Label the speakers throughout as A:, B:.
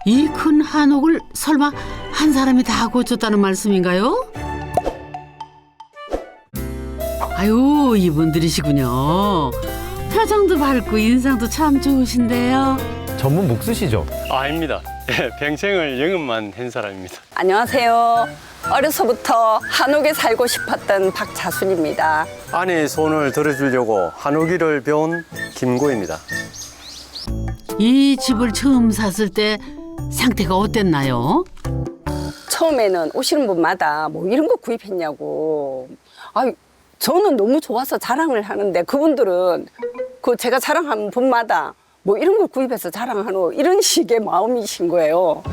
A: 이 큰 한옥을 설마 한 사람이 다 고쳤다는 말씀인가요? 아유, 이분들이시군요. 표정도 밝고 인상도 참 좋으신데요.
B: 전문 목수시죠?
C: 아닙니다. 평생을 영업만 한 사람입니다.
D: 안녕하세요. 어려서부터 한옥에 살고 싶었던 박자순입니다.
C: 아내 손을 들어주려고 한옥일을 배운 김고입니다.
A: 이 집을 처음 샀을 때 상태가 어땠나요?
D: 처음에는 오시는 분마다 뭐 이런 거 구입했냐고. 저는 너무 좋아서 자랑을 하는데 그분들은 그 제가 자랑하는 분마다 뭐 이런 걸 구입해서 자랑하노 이런 식의 마음이신 거예요.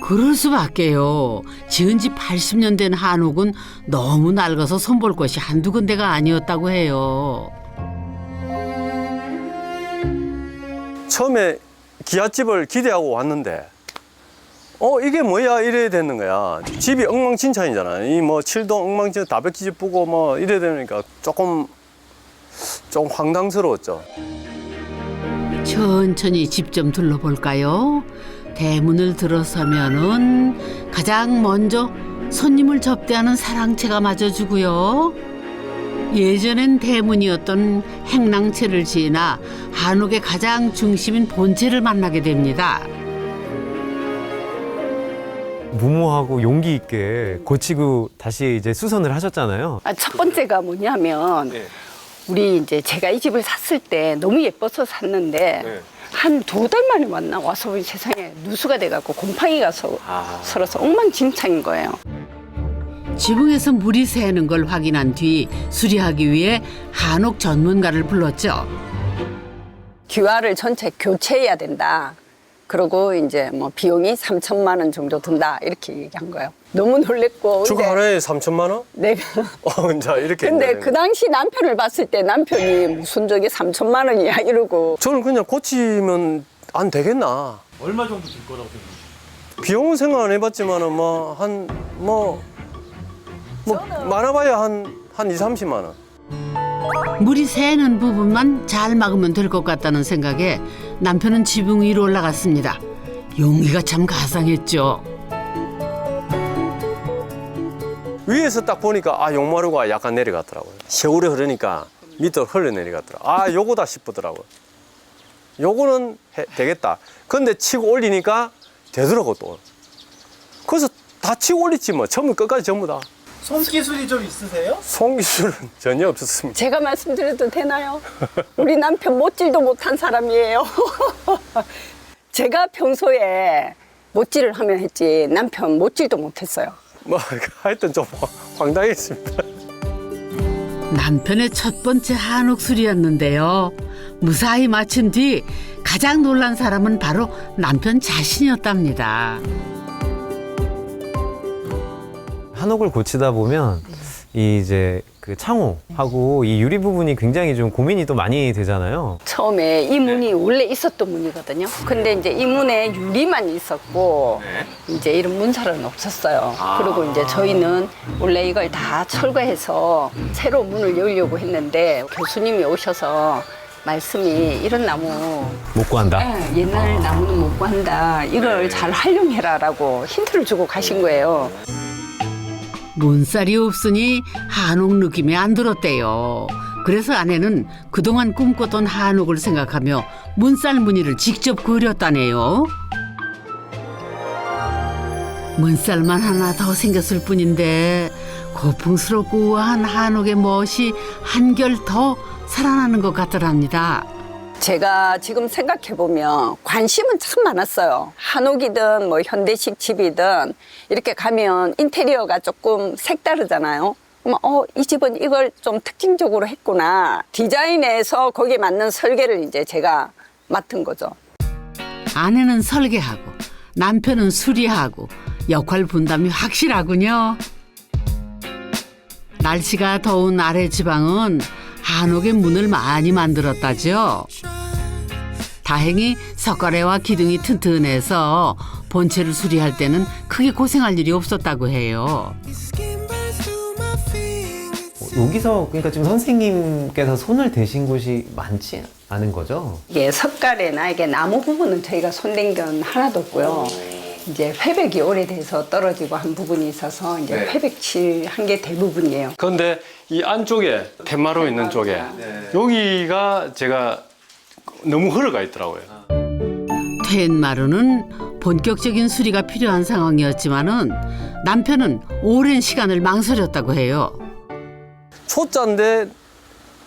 A: 그럴 수밖에요. 지은 지 80년 된 한옥은 너무 낡아서 손볼 곳이 한두 군데가 아니었다고 해요.
C: 처음에 기아집을 기대하고 왔는데 이게 뭐야 이래야 되는 거야. 집이 엉망진창이잖아. 이 뭐 칠도 엉망진창 다백기집 보고 뭐 이래야 되니까 조금 황당스러웠죠.
A: 천천히 집 좀 둘러볼까요? 대문을 들어서면은 가장 먼저 손님을 접대하는 사랑채가 맞아주고요. 예전엔 대문이었던 행랑채를 지나 한옥의 가장 중심인 본채를 만나게 됩니다.
B: 무모하고 용기 있게 고치고 다시 이제 수선을 하셨잖아요.
D: 첫 번째가 뭐냐면 우리 이제 제가 이 집을 샀을 때 너무 예뻐서 샀는데 한 2달 만에 만나 와서 우리 세상에 누수가 돼갖고 곰팡이가 서러서 엉망진창인 거예요.
A: 지붕에서 물이 새는 걸 확인한 뒤 수리하기 위해 한옥 전문가를 불렀죠.
D: 기와를 전체 교체해야 된다. 그리고 이제 뭐 비용이 3천만 원 정도 든다 이렇게 얘기한 거예요. 너무 놀랬고.
C: 주거 하나에 3천만 원?
D: 내가.
C: 자 이렇게.
D: 근데
C: 했는데.
D: 그 당시 남편을 봤을 때 남편이 무슨 저게 3천만 원이야 이러고.
C: 저는 그냥 고치면 안 되겠나.
E: 얼마 정도 들 거라고 생각하세요?
C: 비용은 생각 안 해봤지만은 많아봐야 한 2, 30만 원.
A: 물이 새는 부분만 잘 막으면 될 것 같다는 생각에 남편은 지붕 위로 올라갔습니다. 용기가 참 가상했죠.
C: 위에서 딱 보니까 용마루가 약간 내려갔더라고요. 세월이 흐르니까 밑으로 흘러내려갔더라고요. 요거다 싶더라고요. 요거는 되겠다. 근데 치고 올리니까 되더라고 또. 그래서 다 치고 올렸지 뭐. 처음부터 끝까지 전부 다.
E: 손기술이 좀 있으세요?
C: 손기술은 전혀 없었습니다.
D: 제가 말씀드려도 되나요? 우리 남편 못질도 못한 사람이에요. 제가 평소에 못질을 하면 했지 남편 못질도 못했어요.
C: 하여튼 좀 황당했습니다.
A: 남편의 첫 번째 한옥 수리였는데요. 무사히 마친 뒤 가장 놀란 사람은 바로 남편 자신이었답니다.
B: 한옥을 고치다 보면 이제 그 창호하고 이 유리 부분이 굉장히 좀 고민이 또 많이 되잖아요.
D: 처음에 이 문이 원래 있었던 문이거든요. 근데 이제 이 문에 유리만 있었고 이제 이런 문살은 없었어요. 그리고 이제 저희는 원래 이걸 다 철거해서 새로 문을 열려고 했는데 교수님이 오셔서 말씀이 이런 나무
B: 못 구한다.
D: 옛날 나무는 못 구한다. 이걸 잘 활용해라라고 힌트를 주고 가신 거예요.
A: 문살이 없으니 한옥 느낌이 안 들었대요. 그래서 아내는 그동안 꿈꿨던 한옥을 생각하며 문살 무늬를 직접 그렸다네요. 문살만 하나 더 생겼을 뿐인데 고풍스럽고 우아한 한옥의 멋이 한결 더 살아나는 것 같더랍니다.
D: 제가 지금 생각해보면 관심은 참 많았어요. 한옥이든 뭐 현대식 집이든 이렇게 가면 인테리어가 조금 색다르잖아요. 그러면 이 집은 이걸 좀 특징적으로 했구나. 디자인해서 거기에 맞는 설계를 이제 제가 맡은 거죠.
A: 아내는 설계하고 남편은 수리하고 역할 분담이 확실하군요. 날씨가 더운 아래 지방은 한옥의 문을 많이 만들었다죠. 다행히 석가래와 기둥이 튼튼해서 본체를 수리할 때는 크게 고생할 일이 없었다고 해요.
B: 여기서 그러니까 지금 선생님께서 손을 대신 곳이 많지 아는 거죠?
D: 이게 석가래나 이게 나무 부분은 저희가 손댄 건 하나도 없고요. 이제 회백이 오래돼서 떨어지고 한 부분이 있어서 이제 회백 칠한 게 대부분이에요.
C: 그런데 이 안쪽에 텐마루 있는 쪽에 여기가 제가 너무 흘러가 있더라고요.
A: 텐마루는 본격적인 수리가 필요한 상황이었지만은 남편은 오랜 시간을 망설였다고 해요.
C: 초짜인데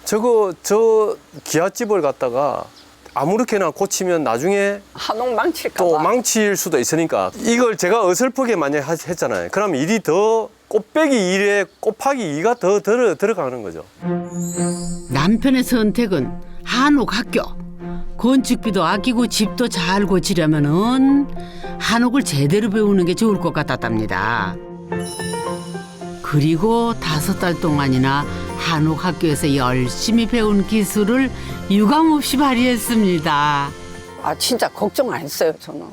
C: 저 기아집을 갖다가 아무렇게나 고치면 나중에
D: 한옥 망칠까
C: 또
D: 봐.
C: 망칠 수도 있으니까 이걸 제가 어설프게 만약 했잖아요. 그럼 일이 더 곱빼기 1에 곱하기 2가 더 들어가는 거죠.
A: 남편의 선택은 한옥 학교. 건축비도 아끼고 집도 잘 고치려면은 한옥을 제대로 배우는 게 좋을 것 같았답니다. 그리고 5달 동안이나 한옥 학교에서 열심히 배운 기술을 유감없이 발휘했습니다.
D: 아 진짜 걱정 안 했어요 저는.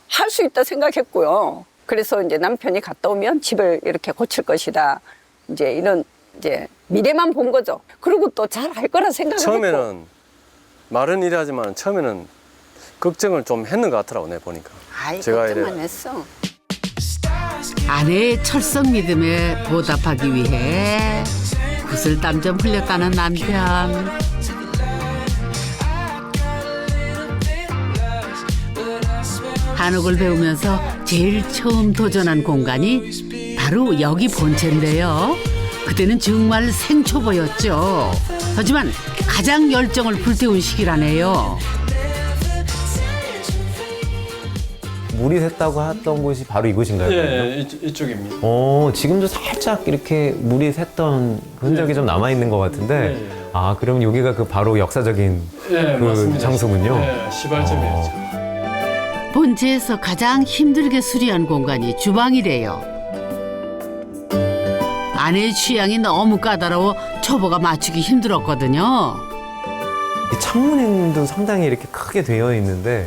D: 할 수 있다 생각했고요. 그래서 이제 남편이 갔다 오면 집을 이렇게 고칠 것이다. 이제 이런 이제 미래만 본 거죠. 그리고 또 잘 할 거라 생각을 했고.
C: 처음에는 말은 이래하지만 처음에는 걱정을 좀 했는 것 같더라고 내 보니까.
D: 아이
C: 제가
D: 걱정만
C: 이래-
D: 했어.
A: 아내의 철석 믿음에 보답하기 위해 구슬땀 좀 흘렸다는 남편. 한옥을 배우면서 제일 처음 도전한 공간이 바로 여기 본체인데요. 그때는 정말 생초보였죠. 하지만 가장 열정을 불태운 시기라네요.
B: 물이 샜다고 했던 곳이 바로 이곳인가요? 그러면?
C: 이쪽입니다.
B: 지금도 살짝 이렇게 물이 샜던 그 흔적이 좀 남아 있는 것 같은데, 아, 그럼 여기가 그 바로 역사적인 그 장소군요.
C: 시발점이었죠.
A: 본체에서 가장 힘들게 수리한 공간이 주방이래요. 아내의 취향이 너무 까다로워 초보가 맞추기 힘들었거든요.
B: 이 창문도 상당히 이렇게 크게 되어 있는데,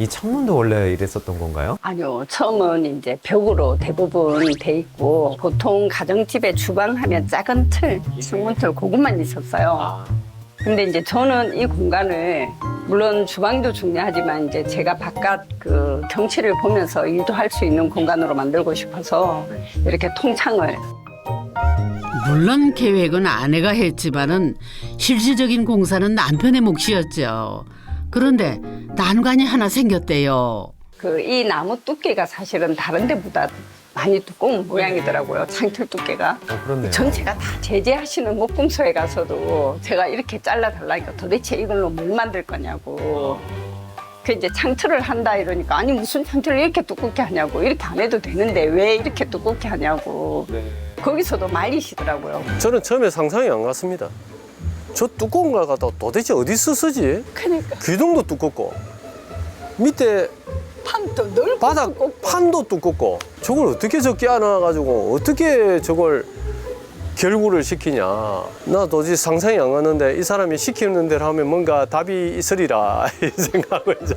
B: 이 창문도 원래 이랬었던 건가요?
D: 아니요. 처음은 이제 벽으로 대부분 돼 있고 보통 가정집에 주방 하면 작은 틀, 창문틀 그것만 있었어요. 근데 이제 저는 이 공간을 물론 주방도 중요하지만 이제 제가 바깥 그 경치를 보면서 일도 할 수 있는 공간으로 만들고 싶어서 이렇게 통창을
A: 물론 계획은 아내가 했지만은 실질적인 공사는 남편의 몫이었죠. 그런데 난관이 하나 생겼대요.
D: 그 이 나무 두께가 사실은 다른 데보다 많이 두꺼운 모양이더라고요. 창틀 두께가.
B: 그렇네요.
D: 전체가 다 제재하시는 목공소에 가서도 제가 이렇게 잘라달라니까 도대체 이걸로 뭘 만들 거냐고. 그 이제 창틀을 한다 이러니까 아니 무슨 창틀을 이렇게 두껍게 하냐고. 이렇게 안 해도 되는데 왜 이렇게 두껍게 하냐고. 거기서도 말리시더라고요.
C: 저는 처음에 상상이 안 갔습니다. 저 두꺼운 걸 갖다 도대체 어디서 쓰지?
D: 그러니까
C: 기둥도 두껍고 밑에
D: 판도 넓고
C: 바닥
D: 두껍고.
C: 판도 두껍고 저걸 어떻게 저 끼워놔가지고 어떻게 저걸 결구를 시키냐. 나 도저히 상상이 안 갔는데 이 사람이 시키는 대로 하면 뭔가 답이 있으리라 이 생각을 이제.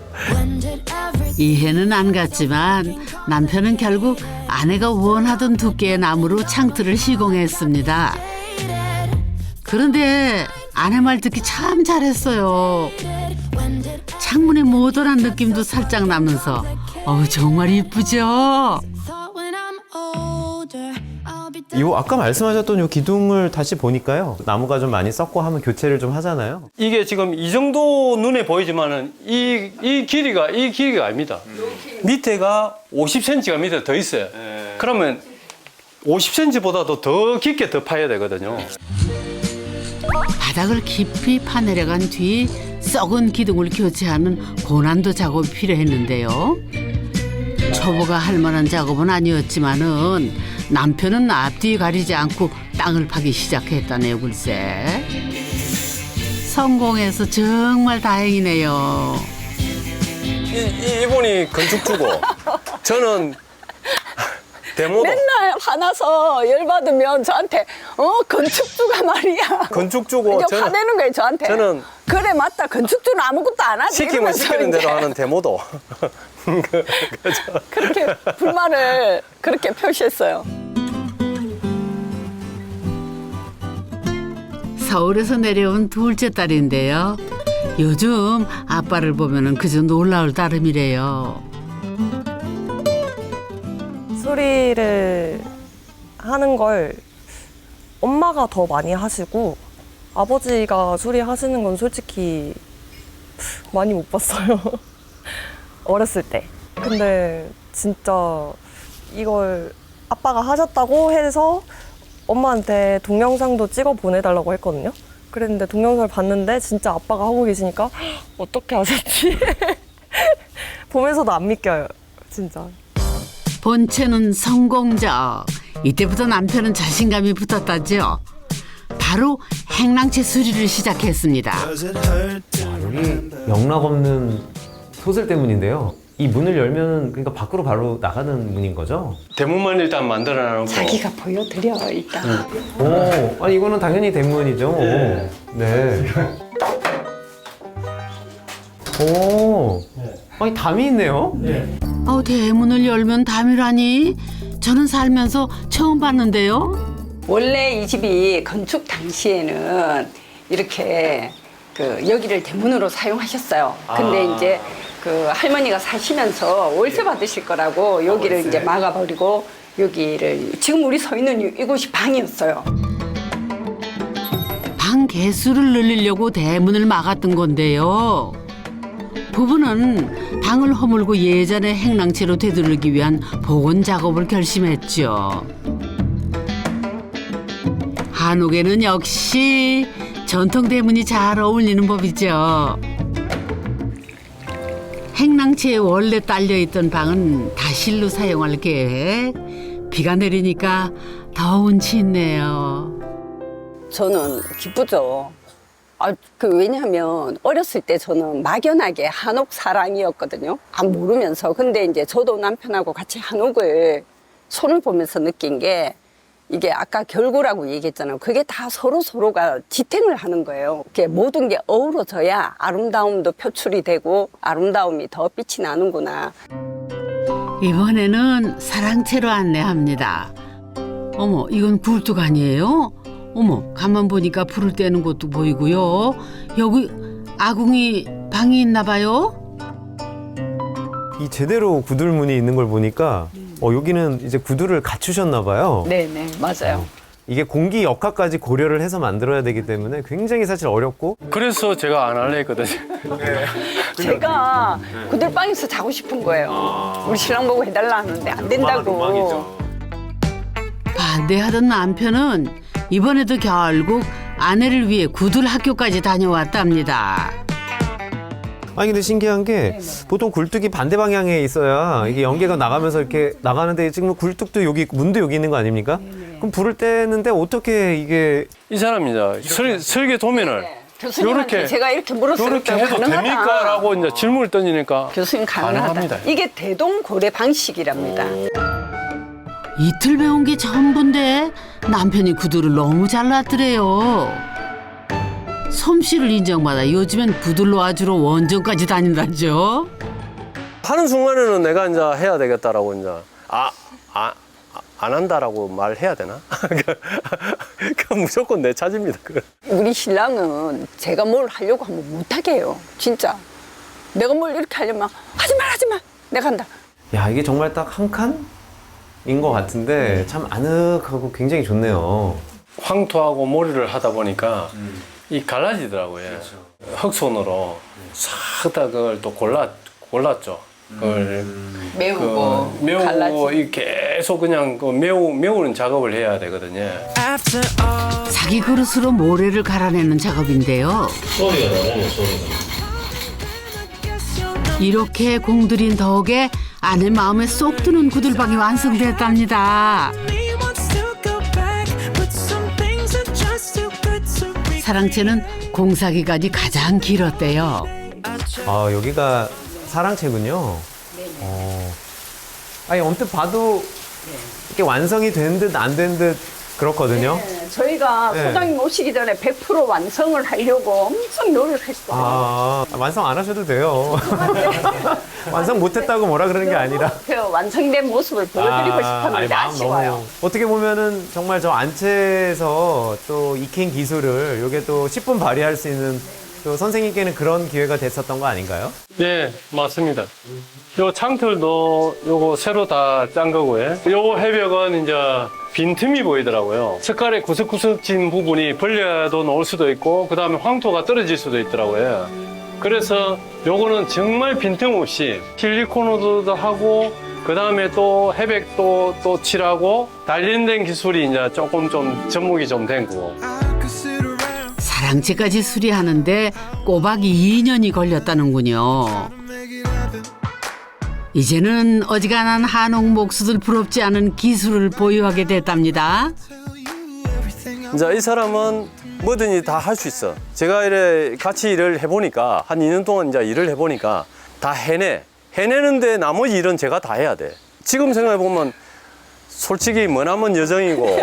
A: 이해는 안 갔지만 남편은 결국 아내가 원하던 두께의 나무로 창틀을 시공했습니다. 그런데 아내 말 듣기 참 잘했어요. 창문의 모던한 느낌도 살짝 나면서 정말 이쁘죠?
B: 이 아까 말씀하셨던 이 기둥을 다시 보니까요. 나무가 좀 많이 썩고 하면 교체를 좀 하잖아요.
C: 이게 지금 이 정도 눈에 보이지만은 이 길이가 아닙니다. 밑에가 50cm가 밑에 더 있어요. 그러면 50cm보다도 더 깊게 더 파야 되거든요.
A: 바닥을 깊이 파내려간 뒤 썩은 기둥을 교체하는 고난도 작업이 필요했는데요. 초보가 할 만한 작업은 아니었지만은 남편은 앞뒤 가리지 않고 땅을 파기 시작했다네요, 글쎄. 성공해서 정말 다행이네요.
C: 이분이 건축주고 저는 데모도.
D: 맨날 화나서 열받으면 저한테 건축주가 말이야.
C: 건축주고
D: 이제 화내는 거예요 저한테.
C: 저는
D: 그래 맞다 건축주는 아무것도 안 하지.
C: 시키면
D: 이러면서
C: 시키는
D: 이제
C: 대로 하는 데모도.
D: 그렇게 불만을 그렇게 표시했어요.
A: 서울에서 내려온 둘째 딸인데요. 요즘 아빠를 보면은 그저 놀라울 따름이래요.
F: 수리를 하는 걸 엄마가 더 많이 하시고 아버지가 수리하시는 건 솔직히 많이 못 봤어요. 어렸을 때. 근데 진짜 이걸 아빠가 하셨다고 해서 엄마한테 동영상도 찍어 보내달라고 했거든요. 그랬는데 동영상을 봤는데 진짜 아빠가 하고 계시니까 어떻게 하셨지? 보면서도 안 믿겨요. 진짜.
A: 본체는 성공적. 이때부터 남편은 자신감이 붙었다죠. 바로 행랑채 수리를 시작했습니다.
B: 여기 영락 없는 소슬 때문인데요. 이 문을 열면 그러니까 밖으로 바로 나가는 문인 거죠?
C: 대문만 일단 만들어 놓고
D: 자기가 보여드려 일단.
B: 오, 아니 이거는 당연히 대문이죠. 네. 오, 아니 담이 있네요.
A: 대문을 열면 담이라니? 저는 살면서 처음 봤는데요.
D: 원래 이 집이 건축 당시에는 이렇게 그 여기를 대문으로 사용하셨어요. 근데 이제 그 할머니가 사시면서 월세 받으실 거라고 여기를 이제 막아버리고 여기를 지금 우리 서 있는 이곳이 방이었어요.
A: 방 개수를 늘리려고 대문을 막았던 건데요. 부부는 방을 허물고 예전의 행랑채로 되돌리기 위한 복원 작업을 결심했죠. 한옥에는 역시 전통 대문이 잘 어울리는 법이죠. 행랑채에 원래 딸려있던 방은 다실로 사용할 계획. 비가 내리니까 더 운치 있네요.
D: 저는 기쁘죠. 왜냐하면 어렸을 때 저는 막연하게 한옥 사랑이었거든요. 모르면서. 근데 이제 저도 남편하고 같이 한옥을 손을 보면서 느낀 게 이게 아까 결구라고 얘기했잖아요. 그게 다 서로가 지탱을 하는 거예요. 이렇게 모든 게 어우러져야 아름다움도 표출이 되고 아름다움이 더 빛이 나는구나.
A: 이번에는 사랑채로 안내합니다. 어머, 이건 굴뚝 아니에요? 어머, 가만 보니까 불을 떼는 것도 보이고요. 여기 아궁이 방이 있나 봐요.
B: 이 제대로 구들문이 있는 걸 보니까 여기는 이제 구두를 갖추셨나 봐요.
D: 네네, 맞아요.
B: 이게 공기 역학까지 고려를 해서 만들어야 되기 때문에 굉장히 사실 어렵고
C: 그래서 제가 안 할래 했거든요.
D: 제가 구들방에서 자고 싶은 거예요. 우리 신랑 보고 해달라 하는데 안 된다고.
A: 반대하던 남편은 이번에도 결국 아내를 위해 구들 학교까지 다녀왔답니다.
B: 아니 근데 신기한 게 보통 굴뚝이 반대 방향에 있어야 이게 연기가 나가면서 이렇게 나가는데 지금 굴뚝도 여기 문도 여기 있는 거 아닙니까? 그럼 불을 떼는데 어떻게 이게
C: 이 사람이 이제 설계 도면을
D: 교수님한테
C: 요렇게,
D: 제가 이렇게 물었을
C: 이렇게
D: 때
C: 해도
D: 가능하다.
C: 됩니까? 라고 이제 질문을 던지니까
D: 교수님 가능하다.
C: 가능합니다.
D: 이게 대동고래 방식이랍니다.
A: 이틀 배운 게 전부인데 남편이 구두를 너무 잘랐더래요. 솜씨를 인정받아 요즘엔 구두 놓아주러 원정까지 다닌다죠.
C: 하는 순간에는 내가 이제 해야 되겠다라고 이제 안 한다라고 말해야 되나? 그 무조건 내 차지입니다. 그거.
D: 우리 신랑은 제가 뭘 하려고 하면 못하게 해요. 진짜. 내가 뭘 이렇게 하려면 하지 마. 내가 한다.
B: 야 이게 정말 딱 한 칸인 것 같은데 참 아늑하고 굉장히 좋네요.
C: 황토하고 모리를 하다 보니까 이 갈라지더라고요. 흑손으로 싹 다 그걸 또 골랐죠. 그걸
D: 메우고
C: 메우고
D: 갈라지고.
C: 이 계속 그냥 그 메우는 작업을 해야 되거든요.
A: 자기 그릇으로 모래를 갈아내는 작업인데요.
C: 소리가 나잖아요, 소리가.
A: 이렇게 공들인 덕에 아내 마음에 쏙 드는 구들방이 완성됐답니다. 사랑채는 공사 기간이 가장 길었대요.
B: 아 여기가 사랑채군요. 아니 언뜻 봐도 이렇게 완성이 된 듯 안 된 듯 그렇거든요.
D: 네, 저희가
B: 네.
D: 소장님 오시기 전에 100% 완성을 하려고 엄청 노력했어요.
B: 완성 안 하셔도 돼요. 완성 못했다고 뭐라 그러는 게 아니라.
D: 그 완성된 모습을 보여드리고
B: 아니,
D: 싶었는데
B: 마음
D: 아쉬워요.
B: 너무 어떻게 보면은 정말 저 안채에서 또 익힌 기술을 요게 또 10분 발휘할 수 있는 또 선생님께는 그런 기회가 됐었던 거 아닌가요?
G: 네, 맞습니다. 요 창틀도 요거 새로 다 짠 거고요. 요 해벽은 이제 빈틈이 보이더라고요. 색깔의 구석구석진 부분이 벌레도 나올 수도 있고, 그 다음에 황토가 떨어질 수도 있더라고요. 그래서 요거는 정말 빈틈없이 실리콘으로도 하고, 그 다음에 또 해백도 또 칠하고, 단련된 기술이 이제 조금 좀 접목이 좀 된 거고.
A: 사랑채까지 수리하는데 꼬박 2년이 걸렸다는군요. 이제는 어지간한 한옥 목수들 부럽지 않은 기술을 보유하게 됐답니다.
C: 이제 이 사람은 뭐든지 다 할 수 있어. 제가 이래 같이 일을 해보니까, 한 2년 동안 이제 일을 해보니까 다 해내. 해내는데 나머지 일은 제가 다 해야 돼. 지금 생각해보면 솔직히 머나먼 여정이고,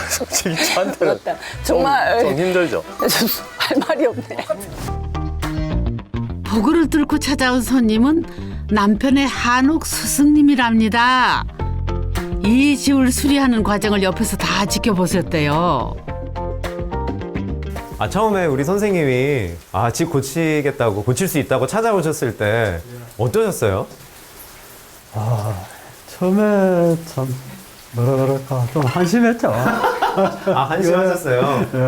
C: 솔직히 저한테는
D: 정말
C: 좀 힘들죠.
D: 할 말이 없네.
A: 포구를 뚫고 찾아온 손님은 남편의 한옥 스승님이랍니다. 이 집을 수리하는 과정을 옆에서 다 지켜보셨대요.
B: 처음에 우리 선생님이 집 고치겠다고, 고칠 수 있다고 찾아오셨을 때 어떠셨어요?
H: 처음에 참 뭐라 그럴까 좀 한심했죠.
B: 한심하셨어요?
H: 예.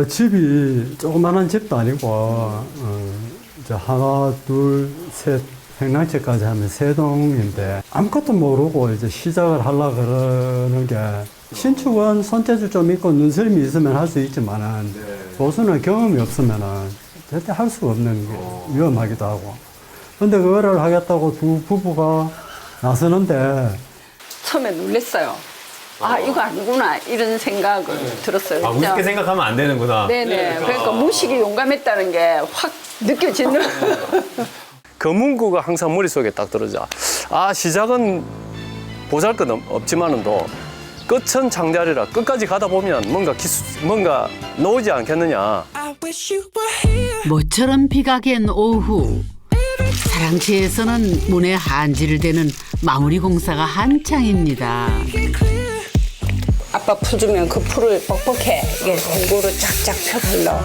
H: 집이 조그만한 집도 아니고 이제 하나, 둘, 셋 행랑채까지 하면 세 동인데 아무것도 모르고 이제 시작을 하려 그러는 게 신축은 손재주 좀 있고 눈썰미 있으면 할 수 있지만은 보수는 경험이 없으면은 절대 할 수가 없는 게 위험하기도 하고. 근데 그거를 하겠다고 두 부부가 나서는데
D: 처음에 놀랬어요. 이거 아니구나 이런 생각을 들었어요.
B: 우습게 생각하면 안 되는구나.
D: 네네. 그러니까 무식이 용감했다는 게 확 느껴지는.
C: 그 문구가 항상 머릿속에 딱 들어져. 시작은 보잘것없지만은도 끝은 장대하리라. 끝까지 가다 보면 뭔가 나오지 않겠느냐.
A: 모처럼 비가 갠 오후, 사랑채에서는 문에 한지를 대는 마무리 공사가 한창입니다.
D: 아빠 풀주면 그 풀을 뻑뻑해. 이게 골고루 쫙쫙 펴발라.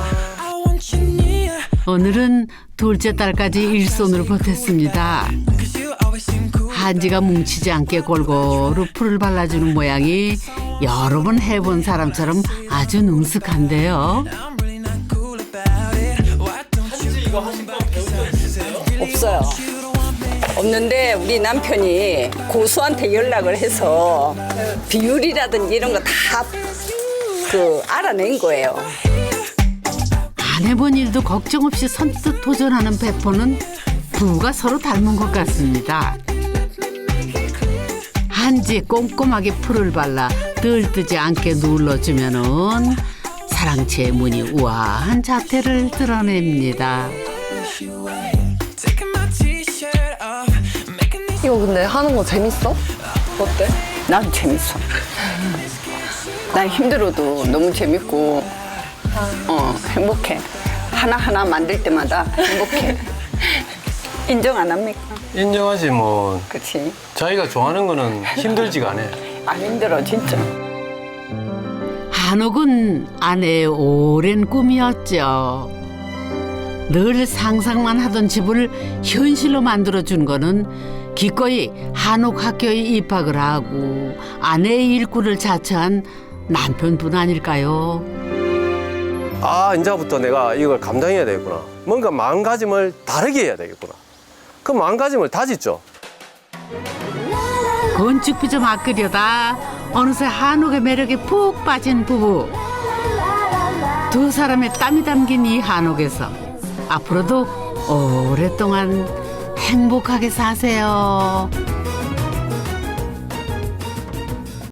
A: 오늘은 둘째 딸까지 일손으로 보탰습니다. 한지가 뭉치지 않게 골고루 풀을 발라주는 모양이 여러 번 해본 사람처럼 아주 능숙한데요.
E: 한지 이거 하신 거 배운 적 있으세요?
D: 없어요. 없는데 우리 남편이 고수한테 연락을 해서 비율이라든지 이런 거 다 알아낸 거예요.
A: 안 해본 일도 걱정 없이 선뜻 도전하는 배포는 부부가 서로 닮은 것 같습니다. 한지에 꼼꼼하게 풀을 발라 들뜨지 않게 눌러주면은 사랑채의 무늬 우아한 자태를 드러냅니다.
F: 이거 근데 하는 거 재밌어? 어때?
D: 난 재밌어. 난 힘들어도 너무 재밌고 행복해. 하나하나 만들 때마다 행복해. 인정 안 합니까?
C: 인정하지 뭐.
D: 그렇지.
C: 자기가 좋아하는 거는 힘들지가 않아.
D: 안 힘들어 진짜.
A: 한옥은 아내의 오랜 꿈이었죠. 늘 상상만 하던 집을 현실로 만들어준 거는 기꺼이 한옥 학교에 입학을 하고 아내의 일꾼을 자처한 남편뿐 아닐까요?
C: 이제부터 내가 이걸 감당해야 되겠구나. 뭔가 마음가짐을 다르게 해야 되겠구나. 그 마음가짐을 다졌죠.
A: 건축비 좀 아끼려다 어느새 한옥의 매력에 푹 빠진 부부. 두 사람의 땀이 담긴 이 한옥에서 앞으로도 오랫동안 행복하게 사세요.